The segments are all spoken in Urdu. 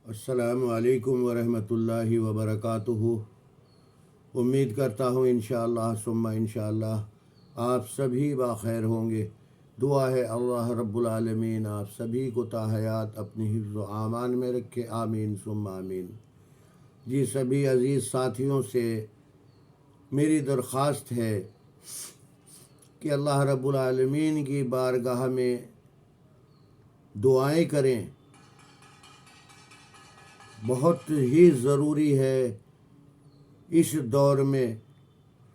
السلام علیکم ورحمۃ اللہ وبرکاتہ۔ امید کرتا ہوں انشاءاللہ ثم انشاءاللہ آپ سبھی باخیر ہوں گے۔ دعا ہے اللہ رب العالمین آپ سبھی کو تا حیات اپنی حفظ و امان میں رکھے، آمین ثم آمین۔ جی سبھی عزیز ساتھیوں سے میری درخواست ہے کہ اللہ رب العالمین کی بارگاہ میں دعائیں کریں۔ بہت ہی ضروری ہے اس دور میں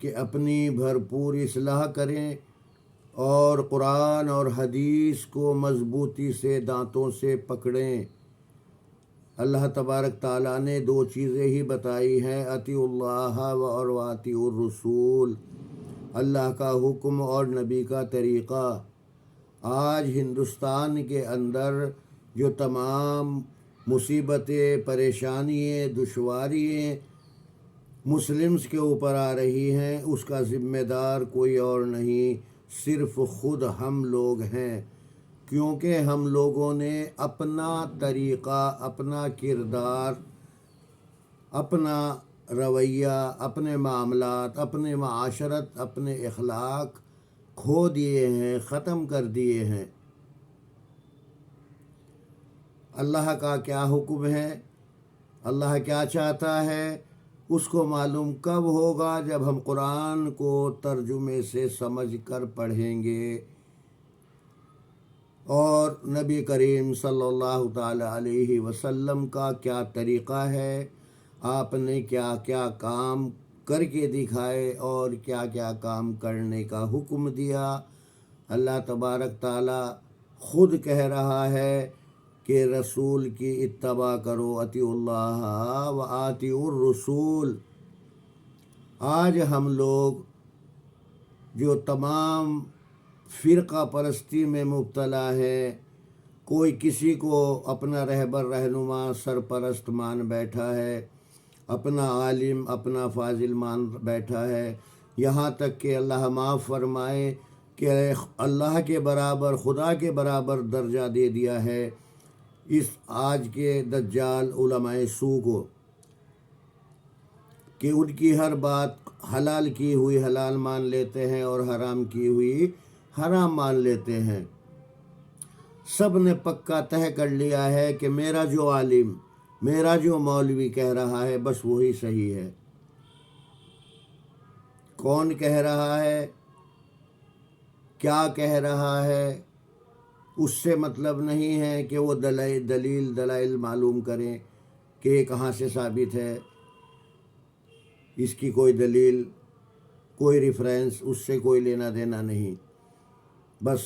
کہ اپنی بھرپور اصلاح کریں اور قرآن اور حدیث کو مضبوطی سے دانتوں سے پکڑیں۔ اللہ تبارک تعالیٰ نے دو چیزیں ہی بتائی ہیں، اطیعوا اللہ و اطیعوا الرسول، اللہ کا حکم اور نبی کا طریقہ۔ آج ہندوستان کے اندر جو تمام مصیبتیں، پریشانیاں، دشواریاں مسلمز کے اوپر آ رہی ہیں، اس کا ذمہ دار کوئی اور نہیں، صرف خود ہم لوگ ہیں، کیونکہ ہم لوگوں نے اپنا طریقہ، اپنا کردار، اپنا رویہ، اپنے معاملات، اپنے معاشرت، اپنے اخلاق کھو دیے ہیں، ختم کر دیے ہیں۔ اللہ کا کیا حکم ہے، اللہ کیا چاہتا ہے، اس کو معلوم کب ہوگا؟ جب ہم قرآن کو ترجمے سے سمجھ کر پڑھیں گے اور نبی کریم صلی اللہ تعالیٰ علیہ وسلم کا کیا طریقہ ہے، آپ نے کیا کیا کام کر کے دکھائے اور کیا کیا کام کرنے کا حکم دیا۔ اللہ تبارک تعالیٰ خود کہہ رہا ہے کہ رسول کی اتباع کرو، اطیعوا اللہ و اطیعوا الرسول۔ آج ہم لوگ جو تمام فرقہ پرستی میں مبتلا ہے، کوئی کسی کو اپنا رہبر رہنما سرپرست مان بیٹھا ہے، اپنا عالم اپنا فاضل مان بیٹھا ہے، یہاں تک کہ اللہ معاف فرمائے کہ اللہ کے برابر، خدا کے برابر درجہ دے دیا ہے اس آج کے دجال علماء سو کو، کہ ان کی ہر بات حلال کی ہوئی حلال مان لیتے ہیں اور حرام کی ہوئی حرام مان لیتے ہیں۔ سب نے پکا طے کر لیا ہے کہ میرا جو عالم، میرا جو مولوی کہہ رہا ہے بس وہی صحیح ہے۔ کون کہہ رہا ہے، کیا کہہ رہا ہے، اس سے مطلب نہیں ہے کہ وہ دلائل معلوم کریں کہ یہ کہاں سے ثابت ہے، اس کی کوئی دلیل، کوئی ریفرنس، اس سے کوئی لینا دینا نہیں۔ بس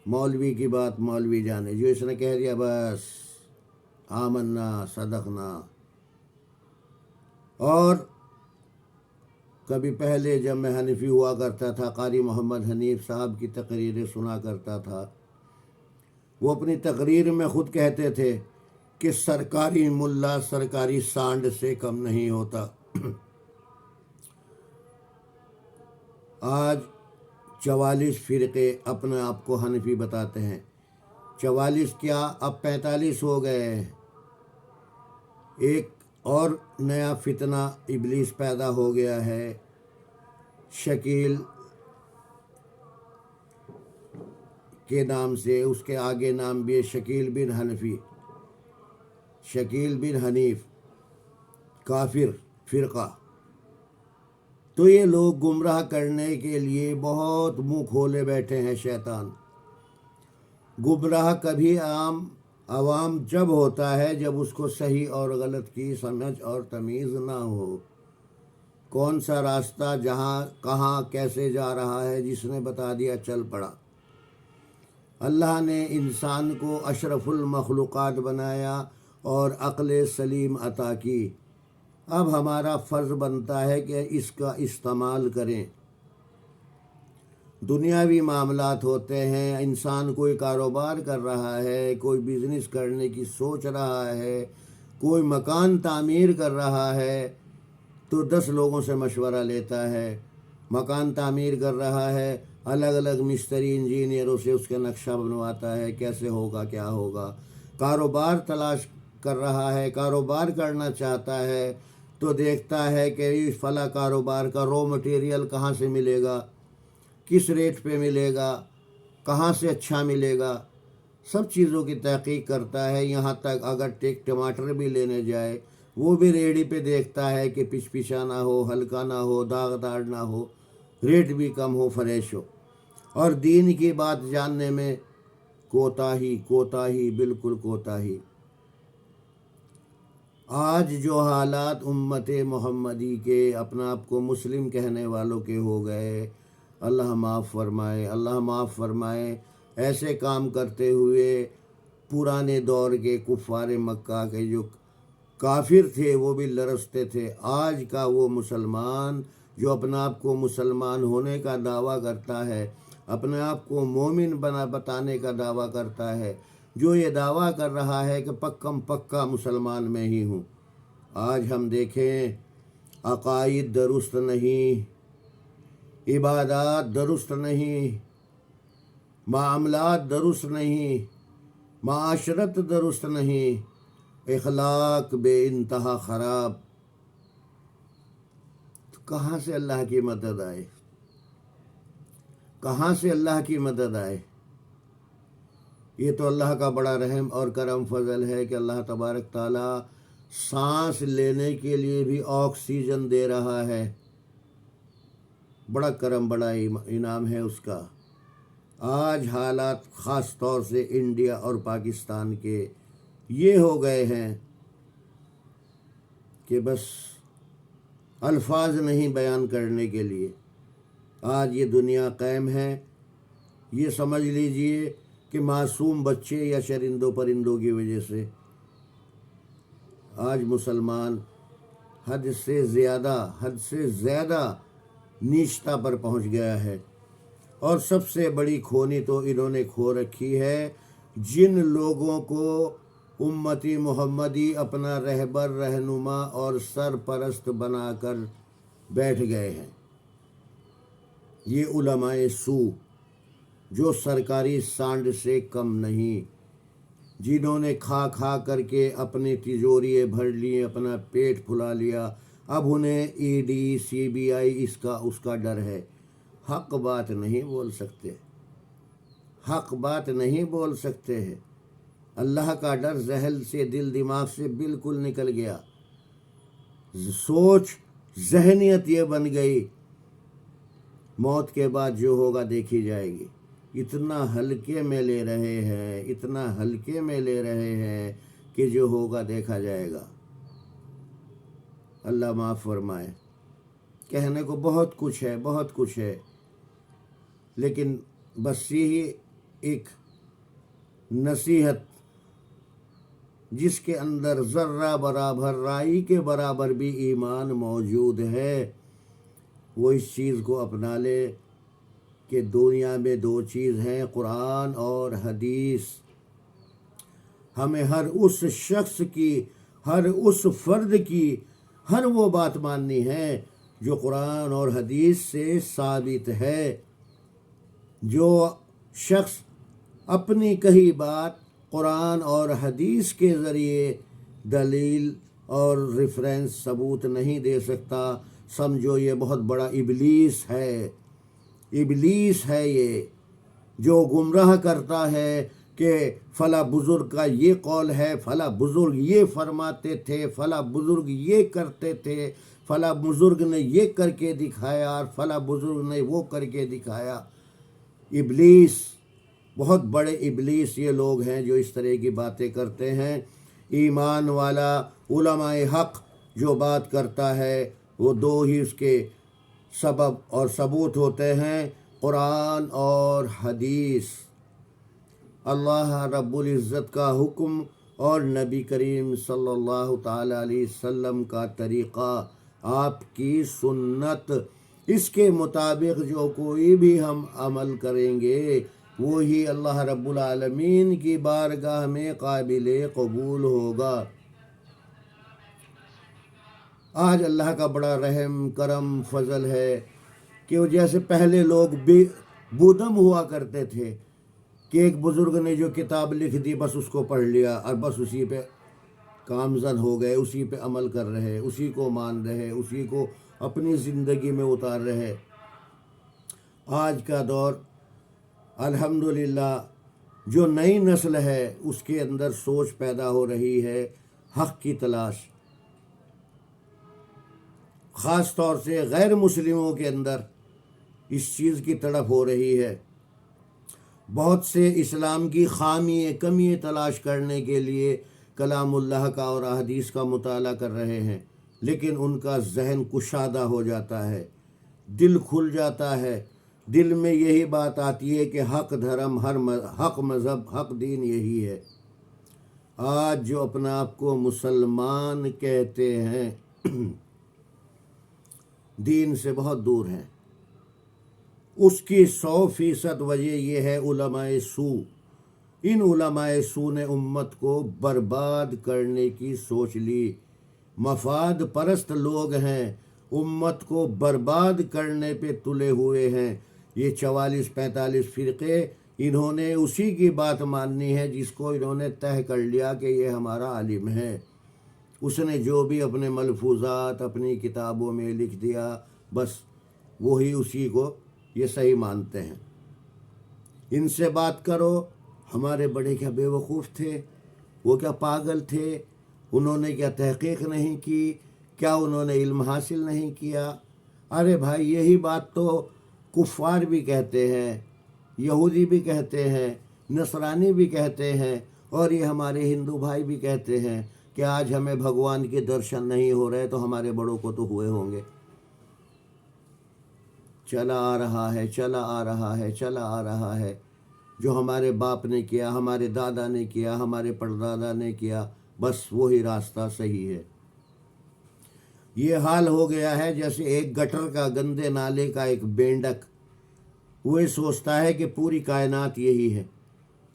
مولوی کی بات مولوی جانے، جو اس نے کہہ دیا بس آمنا صدقنا۔ اور کبھی پہلے جب میں حنفی ہوا کرتا تھا، قاری محمد حنیف صاحب کی تقریریں سنا کرتا تھا، وہ اپنی تقریر میں خود کہتے تھے کہ سرکاری ملا سرکاری سانڈ سے کم نہیں ہوتا۔ آج 44 فرقے اپنے آپ کو حنفی بتاتے ہیں، 44 کیا اب 45 ہو گئے ہیں۔ ایک اور نیا فتنہ ابلیس پیدا ہو گیا ہے، شکیل کے نام سے، اس کے آگے نام بھی ہے شکیل بن حنفی، شکیل بن حنیف، کافر فرقہ۔ تو یہ لوگ گمراہ کرنے کے لیے بہت منہ کھولے بیٹھے ہیں شیطان۔ گمراہ کبھی عوام جب ہوتا ہے جب اس کو صحیح اور غلط کی سمجھ اور تمیز نہ ہو، کون سا راستہ جہاں کہاں کیسے جا رہا ہے، جس نے بتا دیا چل پڑا۔ اللہ نے انسان کو اشرف المخلوقات بنایا اور عقل سلیم عطا کی، اب ہمارا فرض بنتا ہے کہ اس کا استعمال کریں۔ دنیاوی معاملات ہوتے ہیں، انسان کوئی کاروبار کر رہا ہے، کوئی بزنس کرنے کی سوچ رہا ہے، کوئی مکان تعمیر کر رہا ہے تو 10 لوگوں سے مشورہ لیتا ہے۔ مکان تعمیر کر رہا ہے، الگ الگ مستری انجینئروں سے اس کے نقشہ بنواتا ہے، کیسے ہوگا کیا ہوگا۔ کاروبار تلاش کر رہا ہے، کاروبار کرنا چاہتا ہے، تو دیکھتا ہے کہ اس فلاں کاروبار کا رو مٹیریل کہاں سے ملے گا، کس ریٹ پہ ملے گا، کہاں سے اچھا ملے گا، سب چیزوں کی تحقیق کرتا ہے۔ یہاں تک اگر ٹماٹر بھی لینے جائے، وہ بھی ریڑھی پہ دیکھتا ہے کہ پچ پچا نہ ہو، ہلکا نہ ہو، داغدار نہ ہو، ریٹ بھی کم ہو، فریش ہو۔ اور دین کی بات جاننے میں کوتاہی، بالکل کوتاہی۔ آج جو حالات امت محمدی کے، اپنا آپ کو مسلم کہنے والوں کے ہو گئے، اللہ معاف فرمائے، اللہ معاف فرمائے۔ ایسے کام کرتے ہوئے پرانے دور کے کفار مکہ کے جو کافر تھے وہ بھی لرزتے تھے۔ آج کا وہ مسلمان جو اپنا آپ کو مسلمان ہونے کا دعویٰ کرتا ہے، اپنے آپ کو مومن بتانے کا دعویٰ کرتا ہے، جو یہ دعویٰ کر رہا ہے کہ پکا مسلمان میں ہی ہوں، آج ہم دیکھیں عقائد درست نہیں، عبادات درست نہیں، معاملات درست نہیں، معاشرت درست نہیں، اخلاق بے انتہا خراب، تو کہاں سے اللہ کی مدد آئے؟ کہاں سے اللہ کی مدد آئے؟ یہ تو اللہ کا بڑا رحم اور کرم فضل ہے کہ اللہ تبارک تعالیٰ سانس لینے کے لیے بھی آکسیجن دے رہا ہے، بڑا کرم، بڑا انعام ہے اس کا۔ آج حالات خاص طور سے انڈیا اور پاکستان کے یہ ہو گئے ہیں کہ بس الفاظ نہیں بیان کرنے کے لیے۔ آج یہ دنیا قائم ہے، یہ سمجھ لیجئے کہ معصوم بچے یا چرندوں پرندوں کی وجہ سے آج مسلمان حد سے زیادہ نیچتا پر پہنچ گیا ہے۔ اور سب سے بڑی کھونی تو انہوں نے کھو رکھی ہے، جن لوگوں کو امتی محمدی اپنا رہبر، رہنما اور سرپرست بنا کر بیٹھ گئے ہیں۔ یہ علماء سو جو سرکاری سانڈ سے کم نہیں، جنہوں نے کھا کر کے اپنے تجوریے بھر لیے، اپنا پیٹ پھلا لیا، اب انہیں ای ڈی، سی بی آئی اس کا ڈر ہے۔ حق بات نہیں بول سکتے، حق بات نہیں بول سکتے ہیں۔ اللہ کا ڈر ذہن سے، دل دماغ سے بالکل نکل گیا۔ سوچ، ذہنیت یہ بن گئی، موت کے بعد جو ہوگا دیکھی جائے گی۔ اتنا ہلکے میں لے رہے ہیں، اتنا ہلکے میں لے رہے ہیں کہ جو ہوگا دیکھا جائے گا۔ اللہ معاف فرمائے۔ کہنے کو بہت کچھ ہے، لیکن بس یہی ایک نصیحت، جس کے اندر ذرہ برابر، رائی کے برابر بھی ایمان موجود ہے، وہ اس چیز کو اپنا لے کہ دنیا میں دو چیز ہیں، قرآن اور حدیث۔ ہمیں ہر اس شخص کی، ہر اس فرد کی، ہر وہ بات ماننی ہے جو قرآن اور حدیث سے ثابت ہے۔ جو شخص اپنی کہی بات قرآن اور حدیث کے ذریعے دلیل اور ریفرنس ثبوت نہیں دے سکتا، سمجھو یہ بہت بڑا ابلیس ہے۔ ابلیس ہے یہ، جو گمراہ کرتا ہے کہ فلاں بزرگ کا یہ قول ہے، فلاں بزرگ یہ فرماتے تھے، فلاں بزرگ یہ کرتے تھے، فلاں بزرگ نے یہ کر کے دکھایا اور فلاں بزرگ نے وہ کر کے دکھایا۔ ابلیس، بہت بڑے ابلیس یہ لوگ ہیں جو اس طرح کی باتیں کرتے ہیں۔ ایمان والا علماء حق جو بات کرتا ہے وہ دو ہی اس کے سبب اور ثبوت ہوتے ہیں، قرآن اور حدیث۔ اللہ رب العزت کا حکم اور نبی کریم صلی اللہ تعالی علیہ وسلم کا طریقہ، آپ کی سنت، اس کے مطابق جو کوئی بھی ہم عمل کریں گے وہی اللہ رب العالمین کی بارگاہ میں قابل قبول ہوگا۔ آج اللہ کا بڑا رحم، کرم، فضل ہے کہ وہ جیسے پہلے لوگ بودم ہوا کرتے تھے کہ ایک بزرگ نے جو کتاب لکھ دی بس اس کو پڑھ لیا اور بس اسی پہ کامزن ہو گئے، اسی پہ عمل کر رہے، اسی کو مان رہے، اسی کو اپنی زندگی میں اتار رہے۔ آج کا دور الحمدللہ جو نئی نسل ہے اس کے اندر سوچ پیدا ہو رہی ہے حق کی تلاش، خاص طور سے غیر مسلموں کے اندر اس چیز کی تڑپ ہو رہی ہے۔ بہت سے اسلام کی خامییں کمییں تلاش کرنے کے لیے کلام اللہ کا اور احادیث کا مطالعہ کر رہے ہیں، لیکن ان کا ذہن کشادہ ہو جاتا ہے، دل کھل جاتا ہے، دل میں یہی بات آتی ہے کہ حق دھرم، حق مذہب، حق دین یہی ہے۔ آج جو اپنا آپ کو مسلمان کہتے ہیں دین سے بہت دور ہیں۔ اس کی 100% وجہ یہ ہے علماء سو۔ ان علماء سو نے امت کو برباد کرنے کی سوچ لی۔ مفاد پرست لوگ ہیں، امت کو برباد کرنے پہ تلے ہوئے ہیں۔ یہ 44-45 فرقے، انہوں نے اسی کی بات ماننی ہے جس کو انہوں نے طے کر لیا کہ یہ ہمارا عالم ہے۔ اس نے جو بھی اپنے ملفوظات اپنی کتابوں میں لکھ دیا، بس وہی اسی کو یہ صحیح مانتے ہیں۔ ان سے بات کرو، ہمارے بڑے کیا بے وقوف تھے، وہ کیا پاگل تھے، انہوں نے کیا تحقیق نہیں کی، کیا انہوں نے علم حاصل نہیں کیا؟ ارے بھائی یہی بات تو کفار بھی کہتے ہیں، یہودی بھی کہتے ہیں، نصرانی بھی کہتے ہیں، اور یہ ہمارے ہندو بھائی بھی کہتے ہیں کہ آج ہمیں بھگوان کے درشن نہیں ہو رہے تو ہمارے بڑوں کو تو ہوئے ہوں گے۔ چلا آ رہا ہے، چلا آ رہا ہے، چلا آ رہا ہے۔ جو ہمارے باپ نے کیا، ہمارے دادا نے کیا، ہمارے پردادا نے کیا، بس وہی راستہ صحیح ہے۔ یہ حال ہو گیا ہے جیسے ایک گٹر کا، گندے نالے کا ایک بینڈک، وہ سوچتا ہے کہ پوری کائنات یہی ہے۔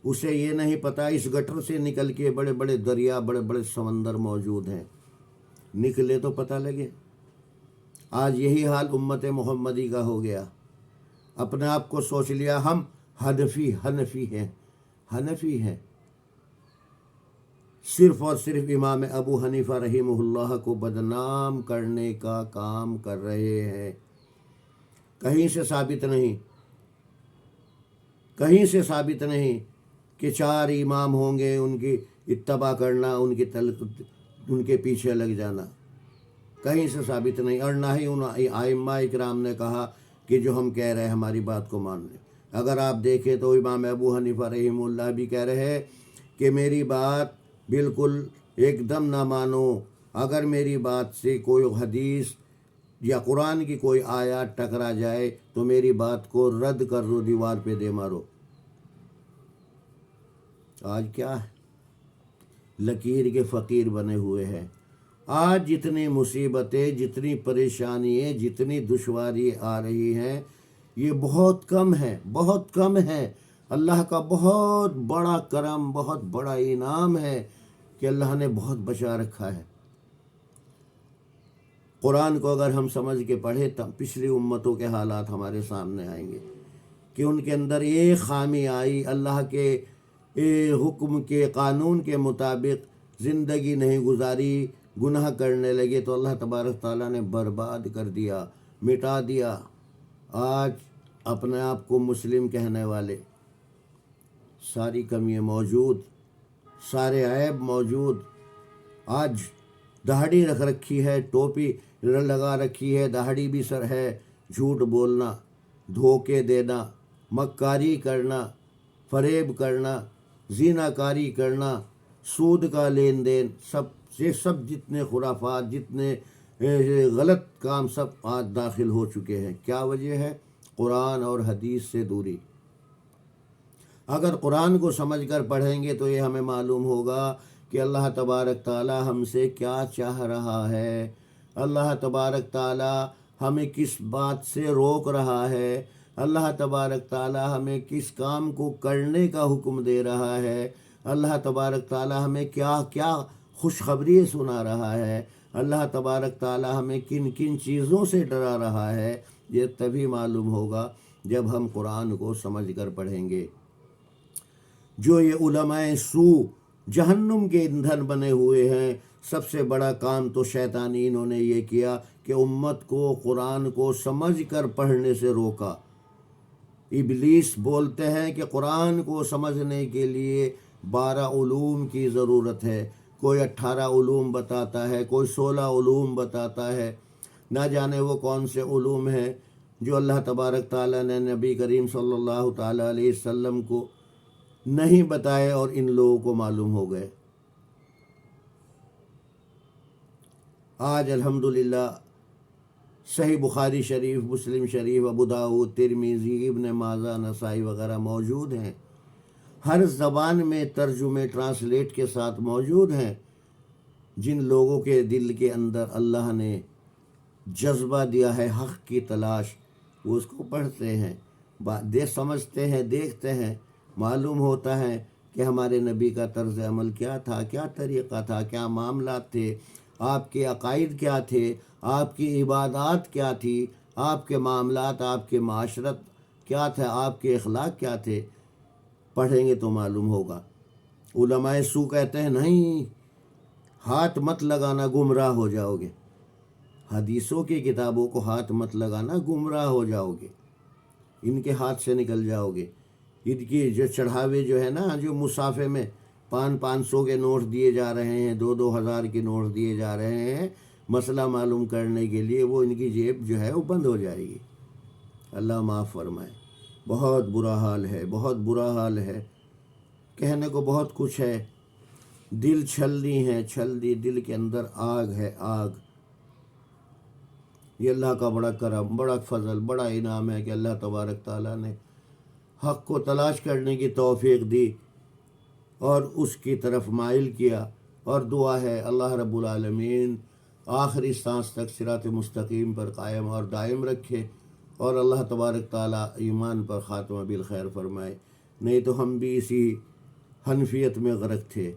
اسے یہ نہیں پتہ اس گٹر سے نکل کے بڑے بڑے دریا، بڑے بڑے سمندر موجود ہیں، نکلے تو پتہ لگے۔ آج یہی حال امت محمدی کا ہو گیا۔ اپنے آپ کو سوچ لیا ہم حنفی ہیں، صرف اور صرف امام ابو حنیفہ رحمہ اللہ کو بدنام کرنے کا کام کر رہے ہیں۔ کہیں سے ثابت نہیں کہ 4 امام ہوں گے، ان کی اتباع کرنا، ان کے پیچھے لگ جانا، کہیں سے ثابت نہیں۔ اور نہ ہی ان ائمہ اکرام نے کہا کہ جو ہم کہہ رہے ہیں ہماری بات کو مان لیں۔ اگر آپ دیکھیں تو امام ابو حنیفہ رحمہ اللہ بھی کہہ رہے ہیں کہ میری بات بالکل ایک دم نہ مانو، اگر میری بات سے کوئی حدیث یا قرآن کی کوئی آیات ٹکرا جائے تو میری بات کو رد کر دو، دیوار پہ دے مارو۔ آج کیا ہے؟ لکیر کے فقیر بنے ہوئے ہیں۔ آج جتنی مصیبتیں، جتنی پریشانیاں، جتنی دشواری آ رہی ہیں، یہ بہت کم ہے۔ اللہ کا بہت بڑا کرم، بہت بڑا انعام ہے کہ اللہ نے بہت بچا رکھا ہے۔ قرآن کو اگر ہم سمجھ کے پڑھیں تو پچھلی امتوں کے حالات ہمارے سامنے آئیں گے کہ ان کے اندر ایک خامی آئی، اللہ کے حکم کے قانون کے مطابق زندگی نہیں گزاری، گناہ کرنے لگے تو اللہ تبارک تعالیٰ نے برباد کر دیا، مٹا دیا۔ آج اپنے آپ کو مسلم کہنے والے، ساری کمیاں موجود، سارے عیب موجود، آج داڑھی رکھ رکھی ہے، ٹوپی لگا رکھی ہے، داڑھی بھی سر ہے، جھوٹ بولنا، دھوکے دینا، مکاری کرنا، فریب کرنا، زنا کاری کرنا، سود کا لین دین، سب جتنے خرافات، جتنے غلط کام سب آج داخل ہو چکے ہیں۔ کیا وجہ ہے؟ قرآن اور حدیث سے دوری۔ اگر قرآن کو سمجھ کر پڑھیں گے تو یہ ہمیں معلوم ہوگا کہ اللہ تبارک تعالیٰ ہم سے کیا چاہ رہا ہے، اللہ تبارک تعالیٰ ہمیں کس بات سے روک رہا ہے، اللہ تبارک تعالیٰ ہمیں کس کام کو کرنے کا حکم دے رہا ہے، اللہ تبارک تعالیٰ ہمیں کیا کیا خوشخبری سنا رہا ہے، اللہ تبارک تعالیٰ ہمیں کن کن چیزوں سے ڈرا رہا ہے۔ یہ تبھی معلوم ہوگا جب ہم قرآن کو سمجھ کر پڑھیں گے۔ جو یہ علماء سو جہنم کے ایندھن بنے ہوئے ہیں۔ سب سے بڑا کام تو شیطانینوں نے یہ کیا کہ امت کو قرآن کو سمجھ کر پڑھنے سے روکا۔ ابلیس بولتے ہیں کہ قرآن کو سمجھنے کے لیے 12 علوم کی ضرورت ہے، کوئی 18 علوم بتاتا ہے، کوئی 16 علوم بتاتا ہے، نہ جانے وہ کون سے علوم ہیں جو اللہ تبارک تعالیٰ نے نبی کریم صلی اللہ تعالیٰ علیہ وسلم کو نہیں بتائے اور ان لوگوں کو معلوم ہو گئے۔ آج الحمدللہ صحیح بخاری شریف، مسلم شریف، ابو داؤد، ترمذی، ابن ماجہ، نسائی وغیرہ موجود ہیں، ہر زبان میں ترجمے ٹرانسلیٹ کے ساتھ موجود ہیں۔ جن لوگوں کے دل کے اندر اللہ نے جذبہ دیا ہے حق کی تلاش، وہ اس کو پڑھتے ہیں، سمجھتے ہیں، دیکھتے ہیں، معلوم ہوتا ہے کہ ہمارے نبی کا طرز عمل کیا تھا، کیا طریقہ تھا، کیا معاملات تھے، آپ کے عقائد کیا تھے، آپ کی عبادات کیا تھی، آپ کے معاملات، آپ کے معاشرت کیا تھا، آپ کے اخلاق کیا تھے۔ پڑھیں گے تو معلوم ہوگا۔ علماء سو کہتے ہیں نہیں، ہاتھ مت لگانا، گمراہ ہو جاؤ گے۔ حدیثوں کی کتابوں کو ہاتھ مت لگانا، گمراہ ہو جاؤ گے، ان کے ہاتھ سے نکل جاؤ گے۔ ان کی جو چڑھاوے جو ہے نا، جو مصحف میں 500 کے نوٹ دیے جا رہے ہیں، 2,000 کے نوٹ دیے جا رہے ہیں مسئلہ معلوم کرنے کے لیے، وہ ان کی جیب جو ہے وہ بند ہو جائے گی۔ اللہ معاف فرمائے۔ بہت برا حال ہے، بہت برا حال ہے۔ کہنے کو بہت کچھ ہے، دل چھلنی ہے، چھلنی، دل کے اندر آگ ہے، آگ۔ یہ اللہ کا بڑا کرم، بڑا فضل، بڑا انعام ہے کہ اللہ تبارک تعالیٰ نے حق کو تلاش کرنے کی توفیق دی اور اس کی طرف مائل کیا۔ اور دعا ہے اللہ رب العالمین آخری سانس تک صراط مستقیم پر قائم اور دائم رکھے، اور اللہ تبارک تعالیٰ ایمان پر خاتمہ بالخیر فرمائے۔ نہیں تو ہم بھی اسی حنفیت میں غرق تھے،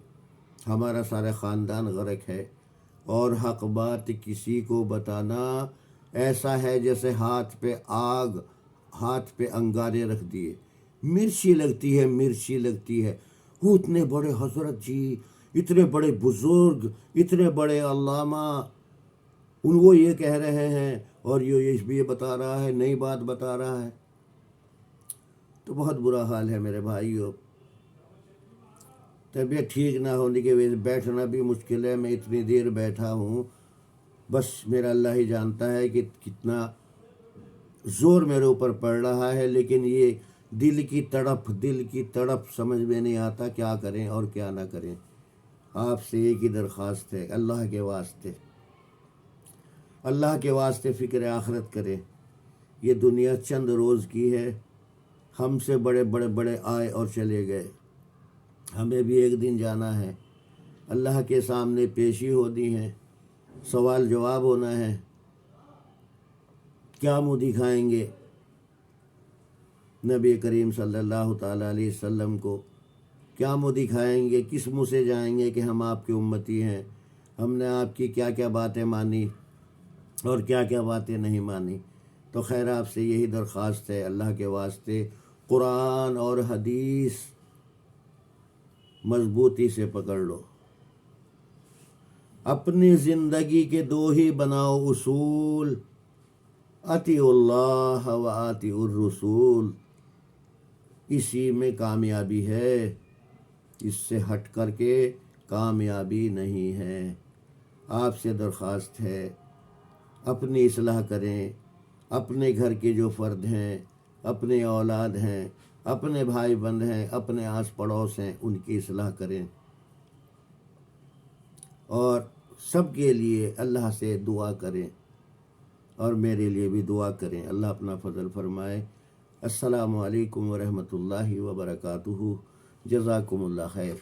ہمارا سارا خاندان غرق ہے، اور حق بات کسی کو بتانا ایسا ہے جیسے ہاتھ پہ آگ، ہاتھ پہ انگارے رکھ دیے، مرچی لگتی ہے، مرچی لگتی ہے۔ وہ اتنے بڑے حضرت جی، اتنے بڑے بزرگ، اتنے بڑے علامہ، وہ یہ کہہ رہے ہیں اور یہ بھی بتا رہا ہے، نئی بات بتا رہا ہے۔ تو بہت برا حال ہے میرے بھائیوں۔ طبیعت ٹھیک نہ ہونے کی وجہ سے بیٹھنا بھی مشکل ہے، میں اتنی دیر بیٹھا ہوں، بس میرا اللہ ہی جانتا ہے کہ کتنا زور میرے اوپر پڑ رہا ہے، لیکن یہ دل کی تڑپ سمجھ میں نہیں آتا کیا کریں اور کیا نہ کریں۔ آپ سے ایک ہی درخواست ہے، اللہ کے واسطے فکر آخرت کریں۔ یہ دنیا چند روز کی ہے، ہم سے بڑے آئے اور چلے گئے، ہمیں بھی ایک دن جانا ہے، اللہ کے سامنے پیشی ہونی ہے، سوال جواب ہونا ہے۔ کیا منہ دکھائیں گے نبی کریم صلی اللہ تعالیٰ علیہ وسلم کو؟ کیا منہ دکھائیں گے؟ کس منہ سے جائیں گے کہ ہم آپ کے امتی ہیں، ہم نے آپ کی کیا کیا باتیں مانی اور کیا کیا باتیں نہیں مانی؟ تو خیر آپ سے یہی درخواست ہے، اللہ کے واسطے قرآن اور حدیث مضبوطی سے پکڑ لو، اپنی زندگی کے 2 ہی بناؤ اصول، اطیعوا اللہ و اطیعوا الرسول، اسی میں کامیابی ہے، اس سے ہٹ کر کے کامیابی نہیں ہے۔ آپ سے درخواست ہے اپنی اصلاح کریں، اپنے گھر کے جو فرد ہیں، اپنے اولاد ہیں، اپنے بھائی بند ہیں، اپنے آس پڑوس ہیں، ان کی اصلاح کریں، اور سب کے لیے اللہ سے دعا کریں، اور میرے لیے بھی دعا کریں۔ اللہ اپنا فضل فرمائے۔ السلام علیکم ورحمۃ اللہ وبرکاتہ۔ جزاکم اللہ خیر۔